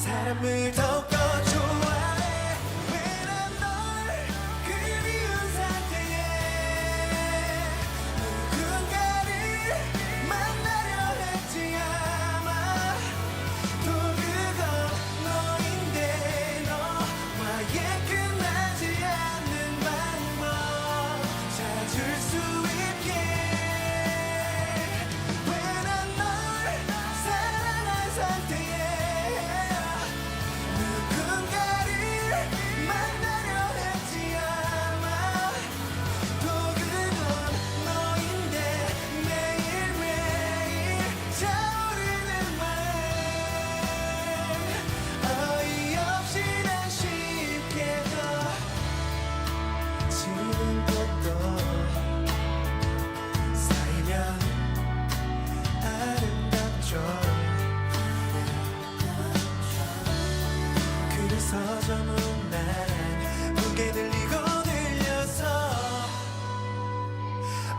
사람을 더욱더 좋아해 왜 난 널 그리운 상태에 누군가를 만나려 했지 아마 또 그건 너인데 너와의 끝나지 않는 방법 찾을 수 있게 왜 난 널 사랑한 상태에 누군가를 만나려 했지 아마 또 그건 너인데 매일매일 차오르는 마음 어이없이 난 쉽게 더 지는 것도 쌓이면 아름답죠 그래서 전후 난 뭉게 들리고 들려서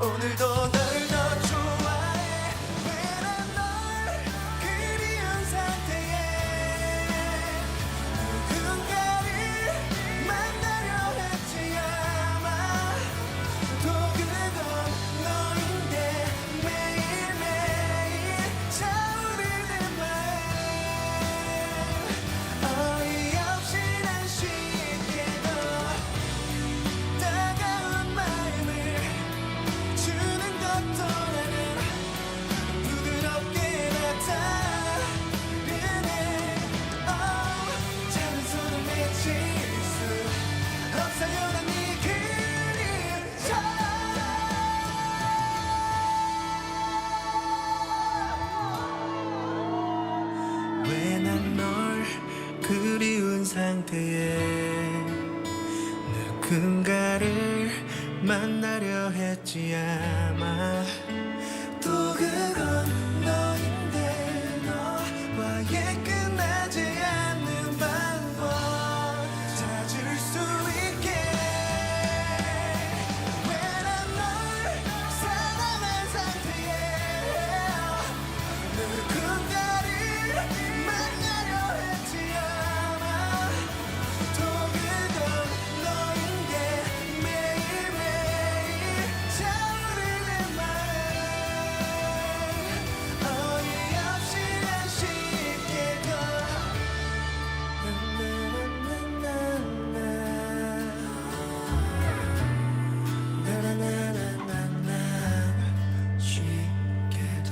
오늘도 너를 더 좋아해 왜 난 널 그리운 상태에 누군가를 만나려 했지 아마 또 그건 너인데 매일매일 차오르는 마음 어이없이 난 쉽게 더 따가운 마음을 주는 것도 나는 부드럽게 나타르네 작은 손을 맺힐 수 없어요 난 네 그림자 왜 난 널 그리운 상태에 누군가를 만나려 했지 아마 또 그건 너인데 너와의 끝나지 않는 방법 찾을 수 있게 왜 난 널 사랑한 상태에 누군가를 만나려 했지 아마 또 그건 너인데 매일매일 차오르는 마음 어이없이 난 쉽게 더 나나나나나 쉽게 더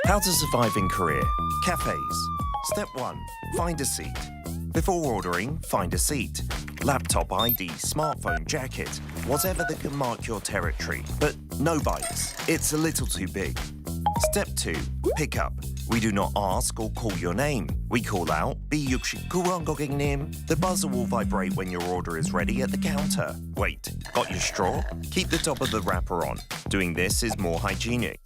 How to survive in Korea. Cafes. Step 1. Find a seat. Before ordering, find a seat. Laptop ID, smartphone, jacket, whatever that can mark your territory. But no bites. It's a little too big. Step 2. Pick up. We do not ask or call your name. We call out, B69번 고객님. The buzzer will vibrate when your order is ready at the counter. Wait, got your straw? Keep the top of the wrapper on. Doing this is more hygienic.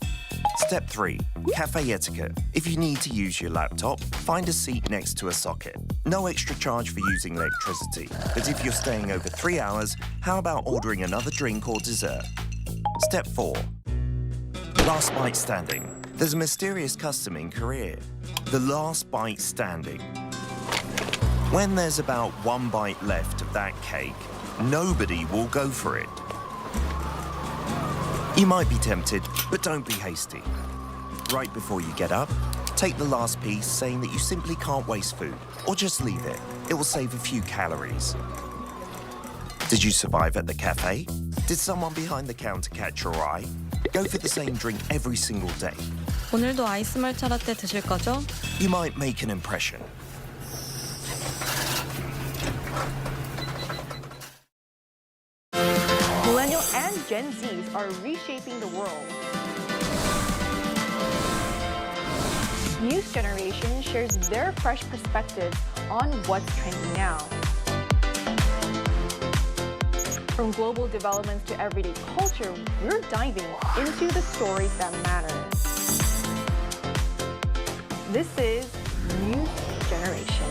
Step 3. Cafe etiquette. If you need to use your laptop, find a seat next to a socket. No extra charge for using electricity. But if you're staying over 3 hours, how about ordering another drink or dessert? Step 4. Last bite standing. There's a mysterious custom in Korea. The last bite standing. When there's about 1 bite left of that cake, nobody will go for it. You might be tempted, but don't be hasty. Right before you get up, take the last piece saying that you simply can't waste food, or just leave it. It will save a few calories. Did you survive at the cafe? Did someone behind the counter catch your eye? Go for the same drink every single day. 오늘도 아이스 말차 라떼 드실 거죠? You might make an impression. Millennial and Gen Zs are reshaping the world. News generation shares their fresh perspectives on what's trending now. From global developments to everyday culture, we're diving into the stories that matter. This is News Generation.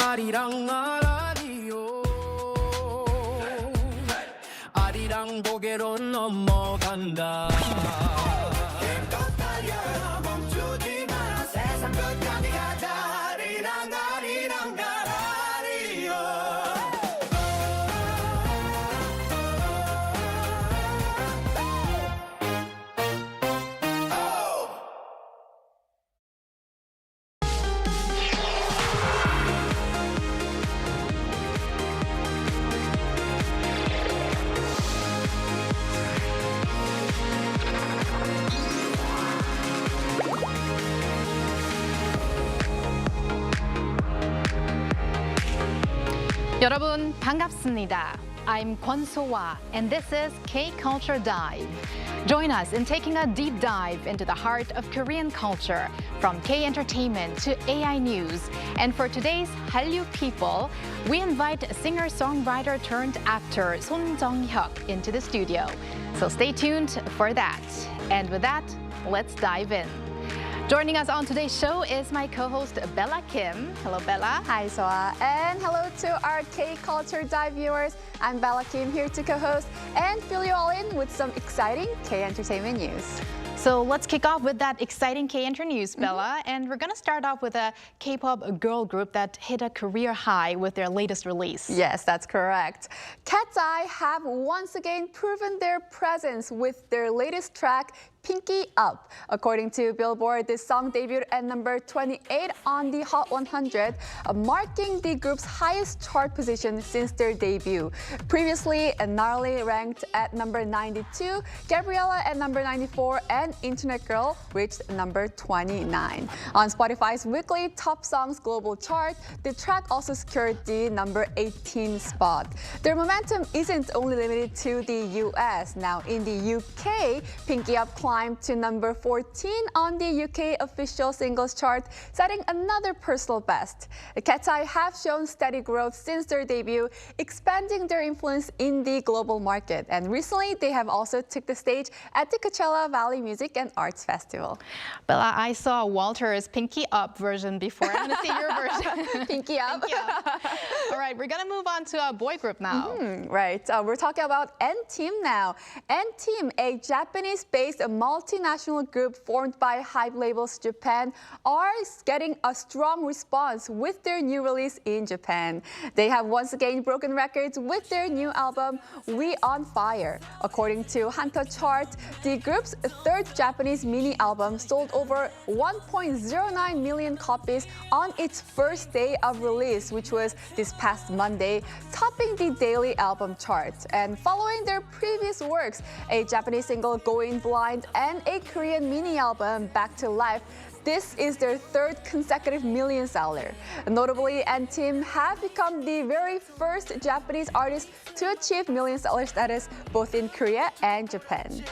아리랑 아라리요 아리랑 고개로 넘어간다 힘껏 달려 멈추지 마라 세상 끝까지 가자 아리랑 아리랑 가라리요 여러분 반갑습니다. I'm Kwon So-hwa, and this is K-Culture Dive. Join us in taking a deep dive into the heart of Korean culture, from K-entertainment to AI news. And for today's Hallyu People, we invite singer-songwriter turned actor Sohn Jeong-hyuck into the studio. So stay tuned for that. And with that, let's dive in. Joining us on today's show is my co-host Bella Kim. Hello, Bella. Hi, Soa. And hello to our K-Culture Dive viewers. I'm Bella Kim, here to co-host and fill you all in with some exciting K-entertainment news. So let's kick off with that exciting K-Enter news, Bella. And we're going to start off with a K-pop girl group that hit a career high with their latest release. Yes, that's correct. KATSEYE have once again proven their presence with their latest track, Pinky Up. According to Billboard, this song debuted at number 28 on the Hot 100, marking the group's highest chart position since their debut. Previously, Gnarly ranked at number 92, Gabriella at number 94, and Internet Girl reached number 29. On Spotify's weekly Top Songs global chart, the track also secured the number 18 spot. Their momentum isn't only limited to the US. Now, in the UK, Pinky Up climbed to number 14 on the UK official singles chart, setting another personal best. The KATSEYE have shown steady growth since their debut, expanding their influence in the global market. And recently, they have also took the stage at the Coachella Valley Music and Arts Festival. Bella, I saw Walter's Pinky Up version before. I'm going to see your version. Pinky Up. Pinky Up. All right, we're going to move on to a boy group now. Right. We're talking about N-Team now. N-Team, a Japanese-based multinational group formed by Hype Labels Japan, are getting a strong response with their new release in Japan. They have once again broken records with their new album, We On Fire. According to Hanteo Chart, the group's third Japanese mini album sold over 1.09 million copies on its first day of release, which was this past Monday, topping the daily album chart. And following their previous works, a Japanese single Going Blind and a Korean mini album Back to Life, this is their third consecutive million seller. Notably, &TEAM have become the very first Japanese artist to achieve million seller status both in Korea and Japan.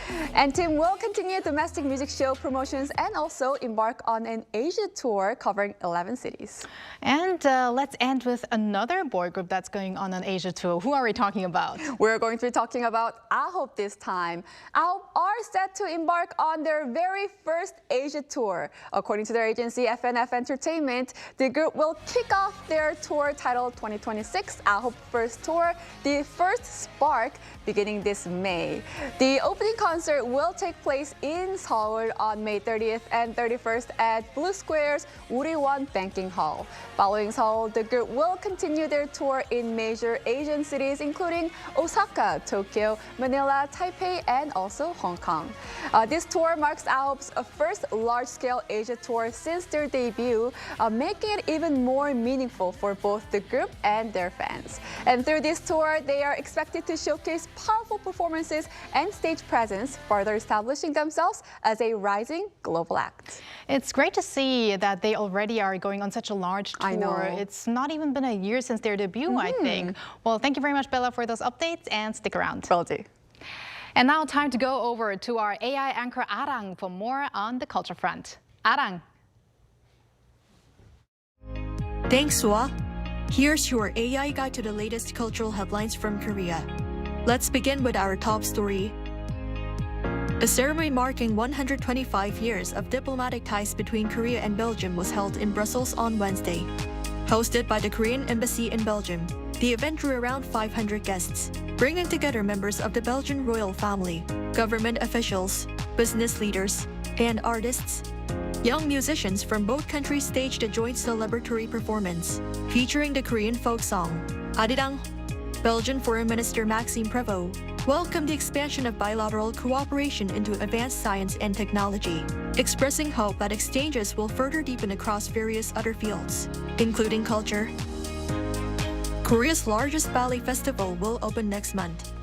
&TEAM will continue domestic music show promotions and also embark on an Asia tour covering 11 cities. And let's end with another boy group that's going on an Asia tour. Who are we talking about? We're going to be talking about Aho this time. Aho are set to embark on their very first Asia tour. According to their agency, FNF Entertainment, the group will kick off their tour titled 2026 Aho First Tour, the first spark, beginning this May. The opening concert will take place in Seoul on May 30th and 31st at Blue Square's Uriwon Banking Hall. Following Seoul, the group will continue their tour in major Asian cities, including Osaka, Tokyo, Manila, Taipei, and also Hong Kong. This tour marks Aho's first large-scale Asia tour since their debut, making it even more meaningful for both the group and their fans. And through this tour, they are expected to showcase powerful performances and stage presence, further establishing themselves as a rising global act. It's great to see that they already are going on such a large tour. I know. It's not even been a year since their debut, I think. Well, thank you very much, Bella, for those updates, and stick around. Will do. And now time to go over to our AI anchor Arirang for more on the culture front. Arirang. Thanks, Soa. Here's your AI guide to the latest cultural headlines from Korea. Let's begin with our top story. A ceremony marking 125 years of diplomatic ties between Korea and Belgium was held in Brussels on Wednesday. Hosted by the Korean Embassy in Belgium, the event drew around 500 guests, bringing together members of the Belgian royal family, government officials, business leaders, and artists. Young musicians from both countries staged a joint celebratory performance, featuring the Korean folk song, Arirang. Belgian Foreign Minister Maxime Prévost welcomed the expansion of bilateral cooperation into advanced science and technology, expressing hope that exchanges will further deepen across various other fields, including culture. Korea's largest ballet festival will open next month.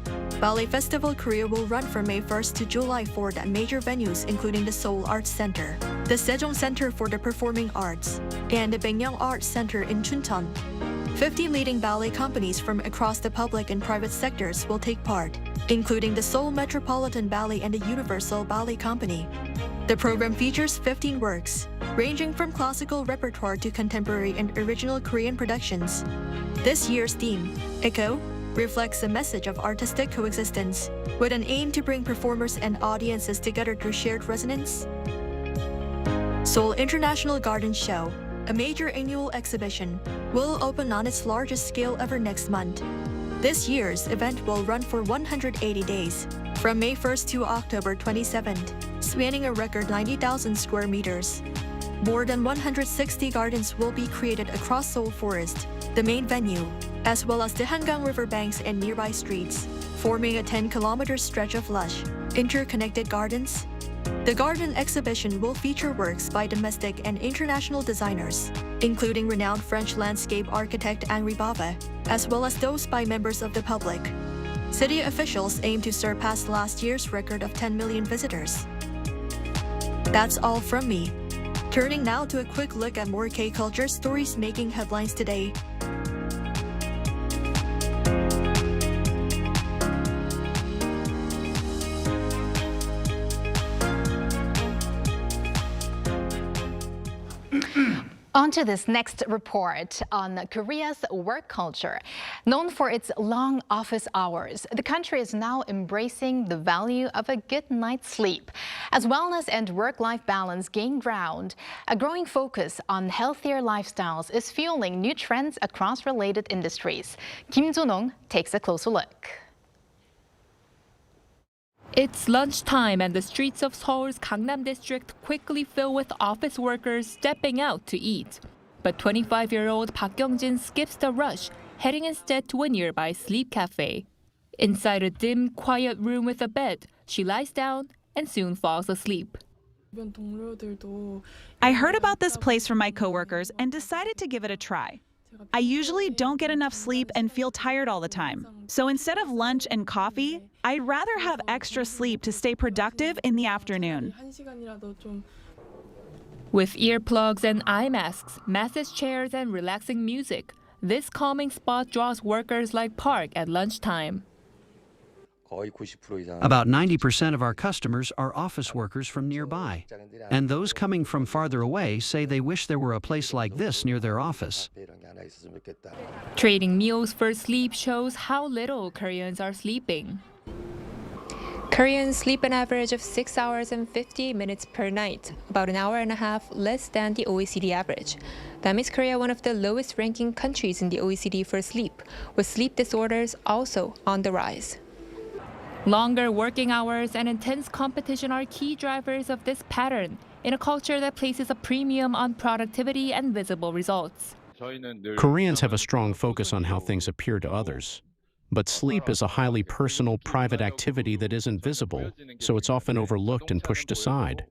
Ballet Festival Korea will run from May 1st to July 4th at major venues including the Seoul Arts Center, the Sejong Center for the Performing Arts, and the Baekhyang Arts Center in Chuncheon. 50 leading ballet companies from across the public and private sectors will take part, including the Seoul Metropolitan Ballet and the Universal Ballet Company. The program features 15 works, ranging from classical repertoire to contemporary and original Korean productions. This year's theme, Echo, reflects a message of artistic coexistence, with an aim to bring performers and audiences together through shared resonance. Seoul International Garden Show, a major annual exhibition, will open on its largest scale ever next month. This year's event will run for 180 days, from May 1st to October 27th, spanning a record 90,000 square meters. More than 160 gardens will be created across Seoul Forest, the main venue, as well as the Hangang River banks and nearby streets, forming a 10-kilometer stretch of lush, interconnected gardens. The garden exhibition will feature works by domestic and international designers, including renowned French landscape architect Henri Bava, as well as those by members of the public. City officials aim to surpass last year's record of 10 million visitors. That's all from me. Turning now to a quick look at more K-culture stories making headlines today. On to this next report on Korea's work culture. Known for its long office hours, the country is now embracing the value of a good night's sleep. As wellness and work-life balance gain ground, a growing focus on healthier lifestyles is fueling new trends across related industries. Kim Jo-nong takes a closer look. It's lunchtime and the streets of Seoul's Gangnam district quickly fill with office workers stepping out to eat. But 25-year-old Park Kyung-jin skips the rush, heading instead to a nearby sleep cafe. Inside a dim, quiet room with a bed, she lies down and soon falls asleep. I heard about this place from my coworkers and decided to give it a try. I usually don't get enough sleep and feel tired all the time. So instead of lunch and coffee, I'd rather have extra sleep to stay productive in the afternoon. With earplugs and eye masks, massage chairs, and relaxing music, this calming spot draws workers like Park at lunchtime. About 90% of our customers are office workers from nearby. And those coming from farther away say they wish there were a place like this near their office. Trading meals for sleep shows how little Koreans are sleeping. Koreans sleep an average of 6 hours and 50 minutes per night, about an hour and a half less than the OECD average. That makes Korea one of the lowest ranking countries in the OECD for sleep, with sleep disorders also on the rise. Longer working hours and intense competition are key drivers of this pattern in a culture that places a premium on productivity and visible results. Koreans have a strong focus on how things appear to others. But sleep is a highly personal, private activity that isn't visible, so it's often overlooked and pushed aside.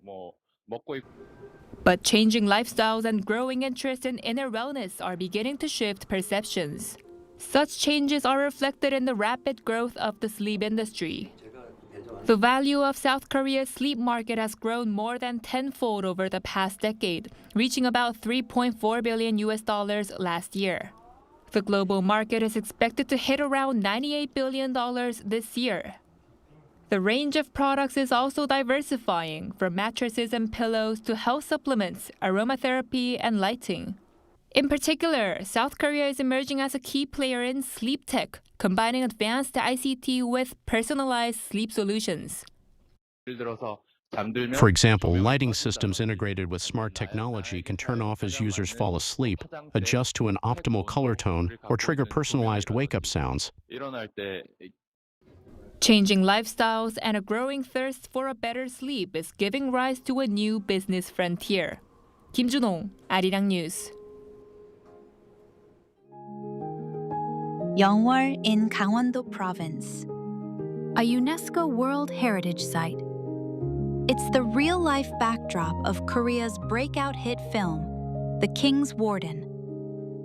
But changing lifestyles and growing interest in inner wellness are beginning to shift perceptions. Such changes are reflected in the rapid growth of the sleep industry. The value of South Korea's sleep market has grown more than tenfold over the past decade, reaching about $3.4 billion last year. The global market is expected to hit around $98 billion this year. The range of products is also diversifying, from mattresses and pillows to health supplements, aromatherapy, and lighting. In particular, South Korea is emerging as a key player in sleep tech, combining advanced ICT with personalized sleep solutions. For example, lighting systems integrated with smart technology can turn off as users fall asleep, adjust to an optimal color tone, or trigger personalized wake-up sounds. Changing lifestyles and a growing thirst for a better sleep is giving rise to a new business frontier. Kim Junong, Arirang News. Yeongwol in Gangwon-do Province, a UNESCO World Heritage Site. It's the real-life backdrop of Korea's breakout hit film, The King's Warden,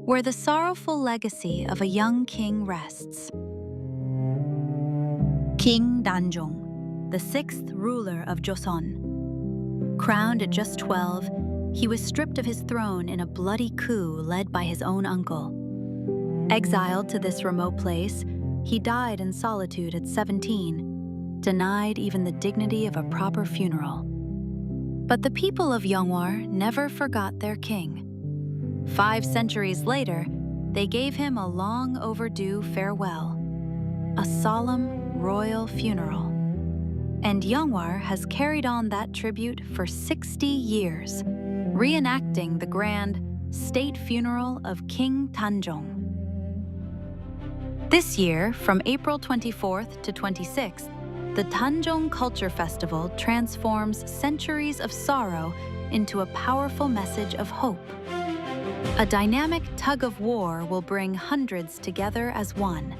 where the sorrowful legacy of a young king rests. King Danjong, the sixth ruler of Joseon. Crowned at just 12, he was stripped of his throne in a bloody coup led by his own uncle. Exiled to this remote place, he died in solitude at 17, denied even the dignity of a proper funeral. But the people of Yeongwol never forgot their king. 5 centuries later, they gave him a long overdue farewell, a solemn royal funeral. And Yeongwol has carried on that tribute for 60 years, reenacting the grand state funeral of King Danjong. This year, from April 24th to 26th, the Danjong Culture Festival transforms centuries of sorrow into a powerful message of hope. A dynamic tug-of-war will bring hundreds together as one,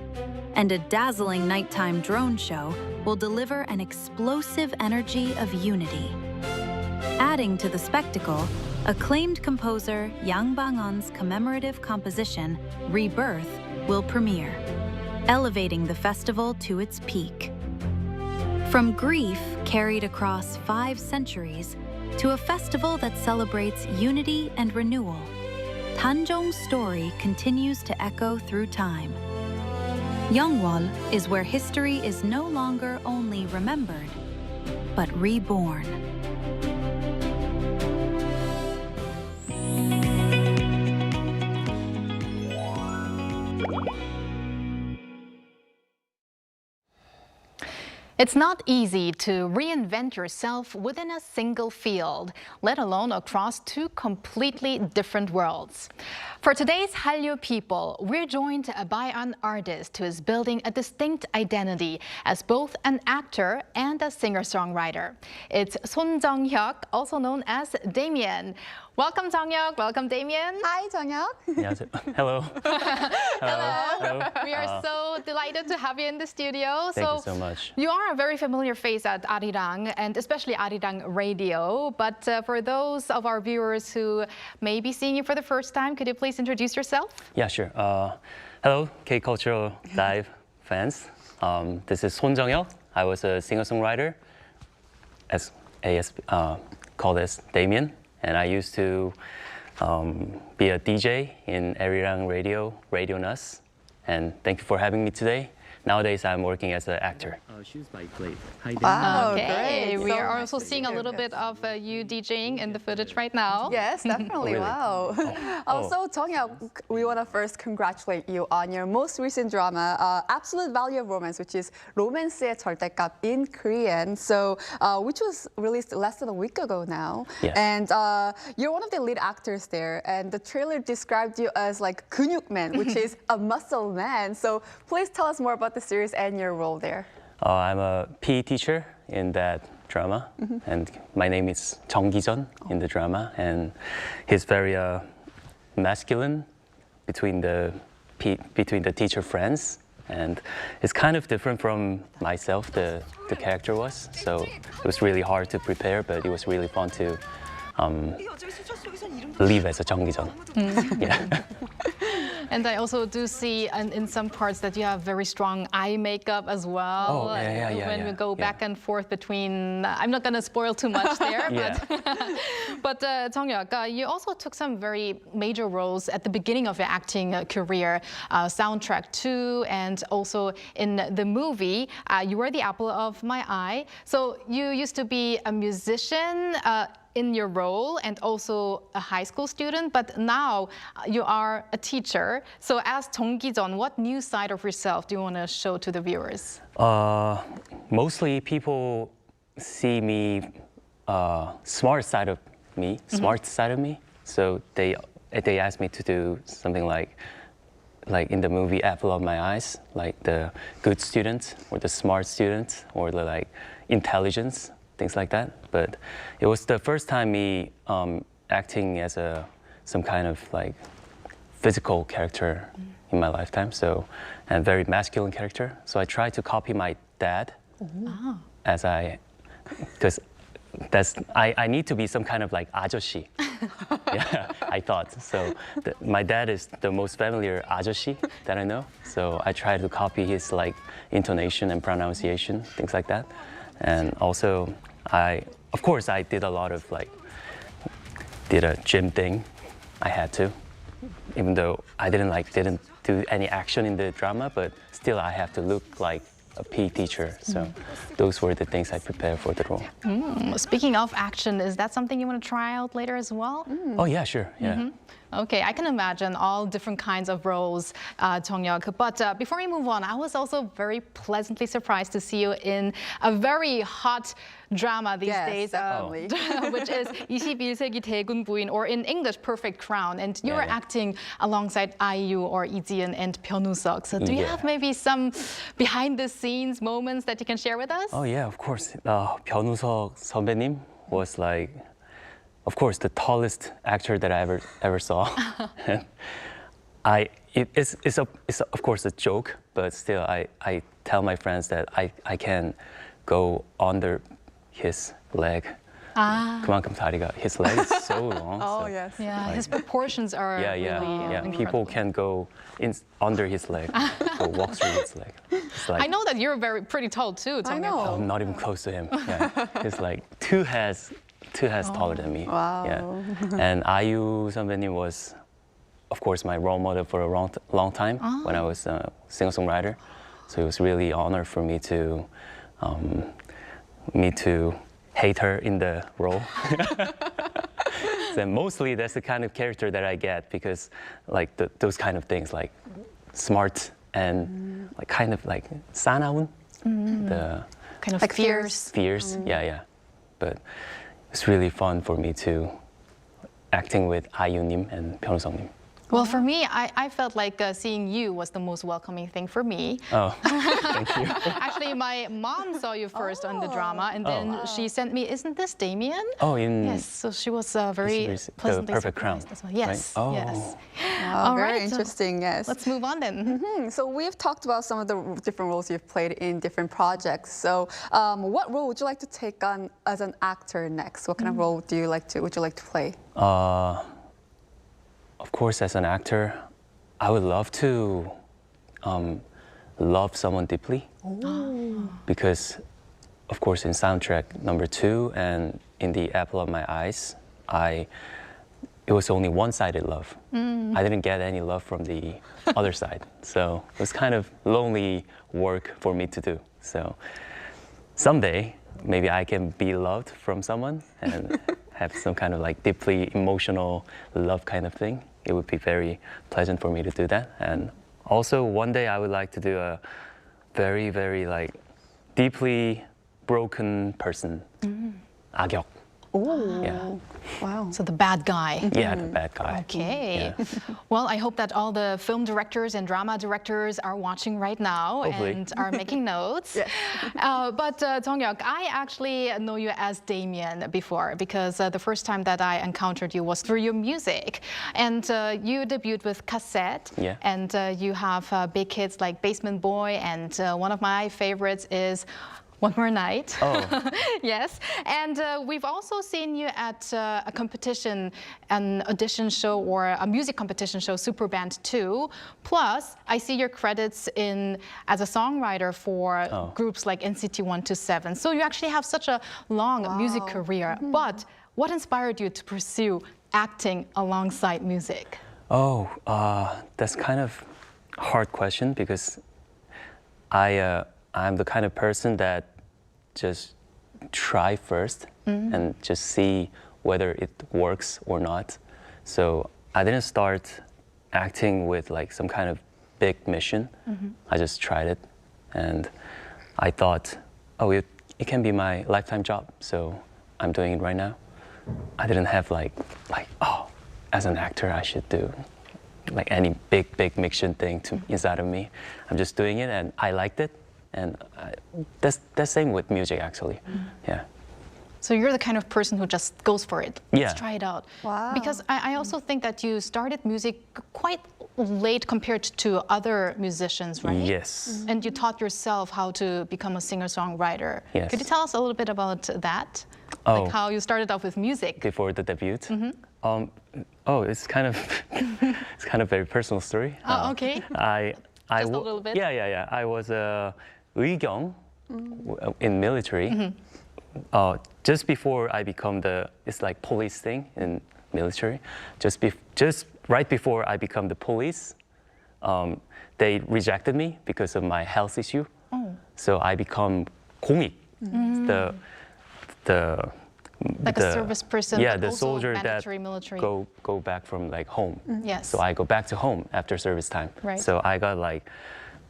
and a dazzling nighttime drone show will deliver an explosive energy of unity. Adding to the spectacle, acclaimed composer Yang Bang-eun's commemorative composition, Rebirth, will premiere, elevating the festival to its peak. From grief carried across 5 centuries to a festival that celebrates unity and renewal, Danjong's story continues to echo through time. Yeongwol is where history is no longer only remembered, but reborn. It's not easy to reinvent yourself within a single field, let alone across two completely different worlds. For today's Hallyu People, we're joined by an artist who is building a distinct identity as both an actor and a singer-songwriter. It's Sohn Jeong-hyuck, also known as Demian. Welcome, Jeong-hyuck. Welcome, Demian. Hi, Jeong-hyuck. Hello. Hello. We are so delighted to have you in the studio. Thank you so much. You are a very familiar face at Arirang, and especially Arirang Radio. But for those of our viewers who may be seeing you for the first time, could you please introduce yourself? Yeah, sure. Hello, K-Cultural Dive fans. This is Sohn Jeong-hyuck. I was a singer-songwriter, called as Demian. And I used to be a DJ in Arirang Radio, Radio Nus. And thank you for having me today. Nowadays, I'm working as an actor. Wow, Okay, great. we So are nice also to seeing a hear. little bit of you DJing in the footage right now. Yes, definitely. Really? Wow. Also, Jeong-hyuck, we want to first congratulate you on your most recent drama, Absolute Value of Romance, which is 로맨스의 절대값 in Korean. So, which was released less than a week ago now. Yes. And you're one of the lead actors there. And the trailer described you as like 근육맨, which is a muscle man. So, please tell us more about the series and your role there. I'm a PE teacher in that drama, and my name is Jung Gi-jeon in the drama, and he's very masculine between the teacher friends, and it's kind of different from myself. The character was, so it was really hard to prepare, but it was really fun to live as a Jung Gi-jeon. Yeah. And I also do see in some parts that you have very strong eye makeup as well. Oh, yeah. When we go back and forth between, I'm not going to spoil too much there, but Jeong-hyuck, you also took some very major roles at the beginning of your acting career, Soundtrack 2, and also in the movie, you were the apple of my eye. So you used to be a musician, in your role and also a high school student, but now you are a teacher. So as Jung Gi-jeon, what new side of yourself do you want to show to the viewers? Mostly people see me, smart side of me. So they ask me to do something like in the movie Apple of My Eyes, like the good student or the smart student or the like intelligence, things like that. But it was the first time me acting as some kind of like physical character in my lifetime. So, and very masculine character. So I tried to copy my dad because I need to be some kind of like 아저씨. Yeah, I thought. So my dad is the most familiar 아저씨 that I know. So I tried to copy his like intonation and pronunciation, things like that. And also, of course, I did a lot of did a gym thing. I had to, even though I didn't do any action in the drama, but still I have to look like a PE teacher. So those were the things I prepared for the role. Speaking of action, is that something you want to try out later as well? Oh yeah, sure, yeah. Okay, I can imagine all different kinds of roles, Jeong-hyuck. But before we move on, I was also very pleasantly surprised to see you in a very hot drama these days, which is 21세기 대군 부인, or in English, Perfect Crown. And you were acting alongside IU or Lee and Byun-suk. So do you have maybe some behind-the-scenes moments that you can share with us? Oh yeah, of course. Byun-suk 선배님 was like, of course, the tallest actor that I ever saw. It's of course a joke, but still I tell my friends that I can go under his leg. 그만큼 다리가, his leg is so long. Oh, so, yes. Yeah, his proportions are really incredible. People can go under his leg, so walk through his leg. Like, I know that you're pretty tall too, Jeong-hyuck. I know. I'm not even close to him. Yeah. He's like two heads taller than me. Wow. Yeah. And IU 선배님 was, of course, my role model for a long time when I was a singer-songwriter. So it was really an honor for me to hate her in the role. So mostly that's the kind of character that I get because like those kind of things like smart and like kind of like 사나운, kind of Like fierce. Fierce, yeah. But it's really fun for me to acting with Hallyu-님 and Song-님. Well, for me, I felt like seeing you was the most welcoming thing for me. Oh, thank you. Actually, my mom saw you first on the drama, and then she sent me, isn't this Demian? Oh, in Yes, so she was very the pleasantly Perfect Crown, surprised as well. Yes, right? Oh. yes. Wow, All very right, so interesting, yes. Let's move on then. So we've talked about some of the different roles you've played in different projects. So what role would you like to take on as an actor next? What kind of role would you like to play? Of course, as an actor, I would love to love someone deeply. Because, of course, in soundtrack number 2 and in the apple of my eyes, it was only one-sided love. I didn't get any love from the other side. So it was kind of lonely work for me to do. So someday, maybe I can be loved from someone and have some kind of like deeply emotional love kind of thing. It would be very pleasant for me to do that. And also one day I would like to do a very, very like deeply broken person. 악역. Oh, Yeah. wow. So the bad guy. Yeah, the bad guy. Okay. Yeah. Well, I hope that all the film directors and drama directors are watching right now Hopefully. and are making notes. But Jeong-hyuck, I actually know you as Demian before because the first time that I encountered you was through your music. And you debuted with KATSEYE. Yeah. And you have big hits like Basement Boy, and one of my favorites is One More Night. Oh. Yes. And we've also seen you at a competition, an audition show or a music competition show, Superband 2. Plus, I see your credits as a songwriter for groups like NCT 127. So you actually have such a long music career. But what inspired you to pursue acting alongside music? Oh, that's kind of a hard question because I'm the kind of person that just try first and just see whether it works or not. So I didn't start acting with like some kind of big mission. I just tried it and I thought, oh, it can be my lifetime job. So I'm doing it right now. I didn't have like, oh, as an actor, I should do like any big mission thing inside of me. I'm just doing it and I liked it. And that's the same with music, actually. Yeah. So you're the kind of person who just goes for it. Yeah. Let's try it out. Wow. Because I also think that you started music quite late compared to other musicians, right? Yes. And you taught yourself how to become a singer-songwriter. Yes. Could you tell us a little bit about that? Oh. Like how you started off with music? Before the debut? It's kind of very personal story. Oh, okay. Just a little bit? Yeah. I was a 의경 in military. Just before I become it's like police thing in military. Just right before I become the police, they rejected me because of my health issue. So I become 공익, Like a service person, yeah, but the also soldier that mandatory military. go back from like home. Yes. So I go back to home after service time. Right. So I got like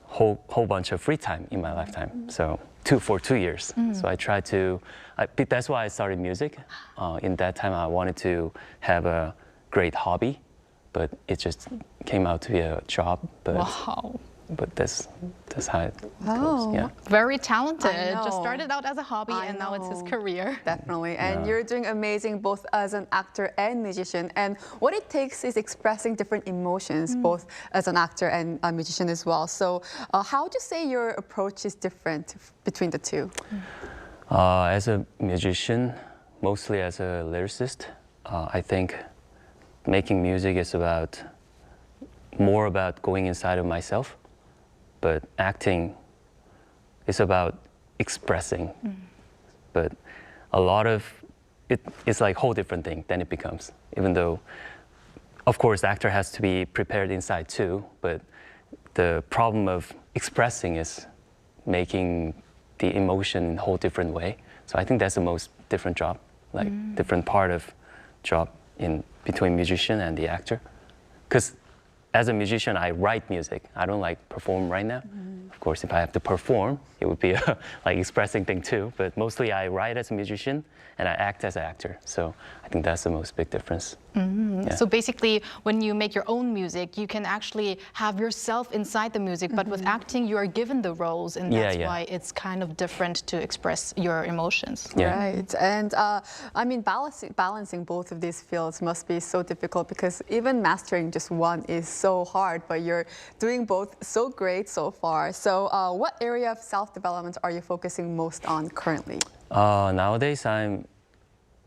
whole bunch of free time in my lifetime. So for 2 years. So I tried to. That's why I started music. In that time, I wanted to have a great hobby, but it just came out to be a job. But Wow. But that's how it goes. Yeah. Very talented. I know. Just started out as a hobby I and now it's his know. career. Definitely. And you're doing amazing both as an actor and musician. And what it takes is expressing different emotions, both as an actor and a musician as well. So how would you say your approach is different between the two? As a musician, mostly as a lyricist, I think making music is more about going inside of myself. But acting is about expressing. But a lot of it's like a whole different thing than it becomes. Even though, of course, the actor has to be prepared inside too. But the problem of expressing is making the emotion in a whole different way. So I think that's the most different job, like different part of job between musician and the actor. Because as a musician, I write music. I don't like perform right now. Of course, if I have to perform, it would be a like expressing thing too. But mostly I write as a musician and I act as an actor. So I think that's the most big difference. Yeah. So basically, when you make your own music, you can actually have yourself inside the music, but with acting, you are given the roles, and that's why it's kind of different to express your emotions. Yeah. Right. And I mean, balancing both of these fields must be so difficult because even mastering just one is so hard, but you're doing both so great so far. So what area of self-development are you focusing most on currently? Nowadays, I'm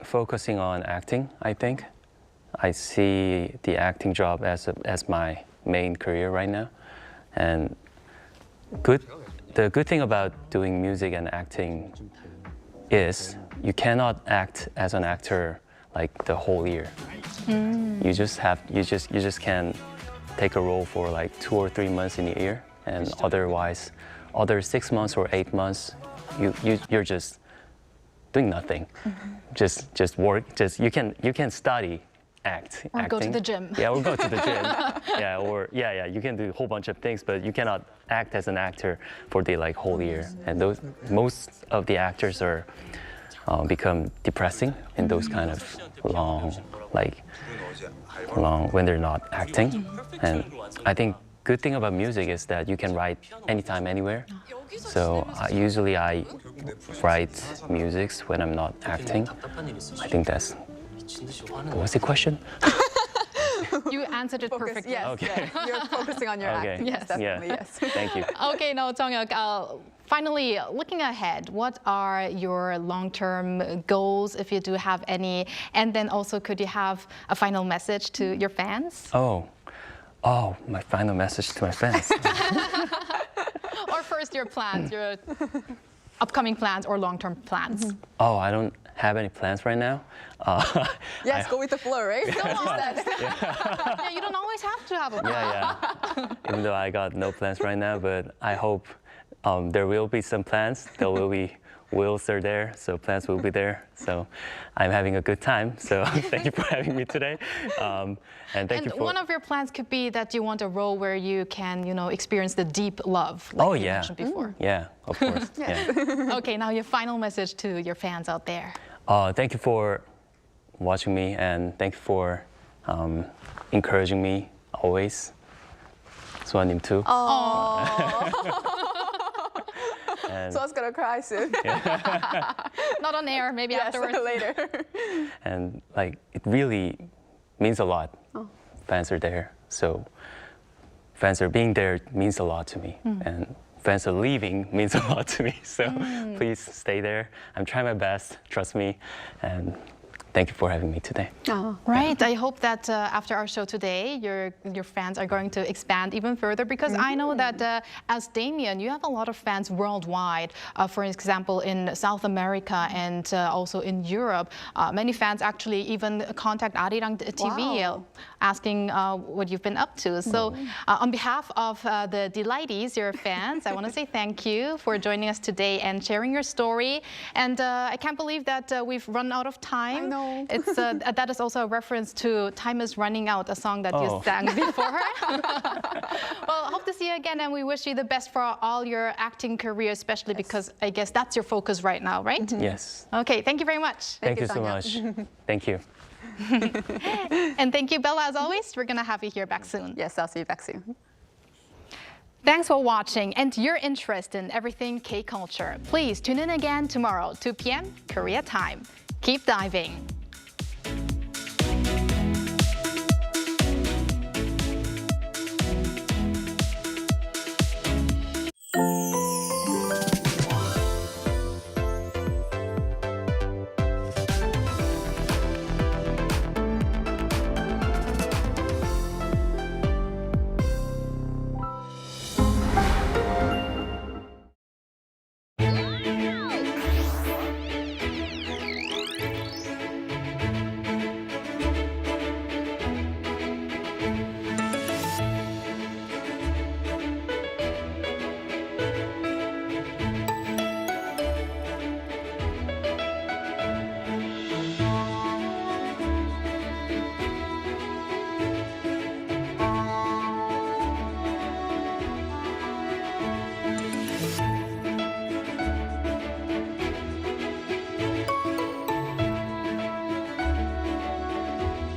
focusing on acting, I think. I see the acting job as my main career right now. And the good thing about doing music and acting is you cannot act as an actor like the whole year. You just can take a role for like 2 or 3 months in a year, and otherwise, other 6 months or 8 months, you're just doing nothing. Just work. You can study. Acting. Go to the gym. Yeah, or go to the gym. You can do a whole bunch of things, but you cannot act as an actor for the like whole year. And most of the actors are become depressing in those kind of long when they're not acting. And I think good thing about music is that you can write anytime, anywhere. So usually I write music when I'm not acting. I think that's. What was the question? You answered it perfectly. Yes, okay. yes. You're focusing on your acting. Yes, definitely. Yeah. Yes. Thank you. Okay, now Jeong-hyuck, finally, looking ahead, what are your long-term goals, if you do have any? And then also, could you have a final message to your fans? Oh, my final message to my fans. Or first, your plans, your upcoming plans or long-term plans. Oh, I don't have any plans right now. Yes, go with the flow, right? Yeah, you don't always have to have a plan. Yeah. Even though I got no plans right now, but I hope there will be some plans. There will be wills are there, so plans will be there. So I'm having a good time. So thank you for having me today. And thank you for. One of your plans could be that you want a role where you can, experience the deep love, like you mentioned before. Yeah, of course. Yeah. Okay, now your final message to your fans out there. Thank you for watching me, and thank you for encouraging me always. Sohn-님 too. So I was gonna cry soon. Not on air, maybe afterwards. Later. And like it really means a lot. Fans are there, so fans are being there means a lot to me, and fans are leaving means a lot to me. So please stay there. I'm trying my best. Trust me, and thank you for having me today. Right. I hope that after our show today, your fans are going to expand even further, because I know that as Demian, you have a lot of fans worldwide. For example, in South America and also in Europe. Many fans actually even contact Arirang TV asking what you've been up to. So on behalf of the Delighties, your fans, I want to say thank you for joining us today and sharing your story. And I can't believe that we've run out of time. I know. It's that is also a reference to "Time Is Running Out," a song that you sang before. Well, hope to see you again, and we wish you the best for all your acting career, especially because I guess that's your focus right now, right? Yes. Okay, thank you very much. Thank you so much. Thank you. And thank you, Bella, as always. We're gonna have you here back soon. Yes, I'll see you back soon. Thanks for watching and your interest in everything K-culture. Please tune in again tomorrow, 2 p.m. Korea time. Keep diving.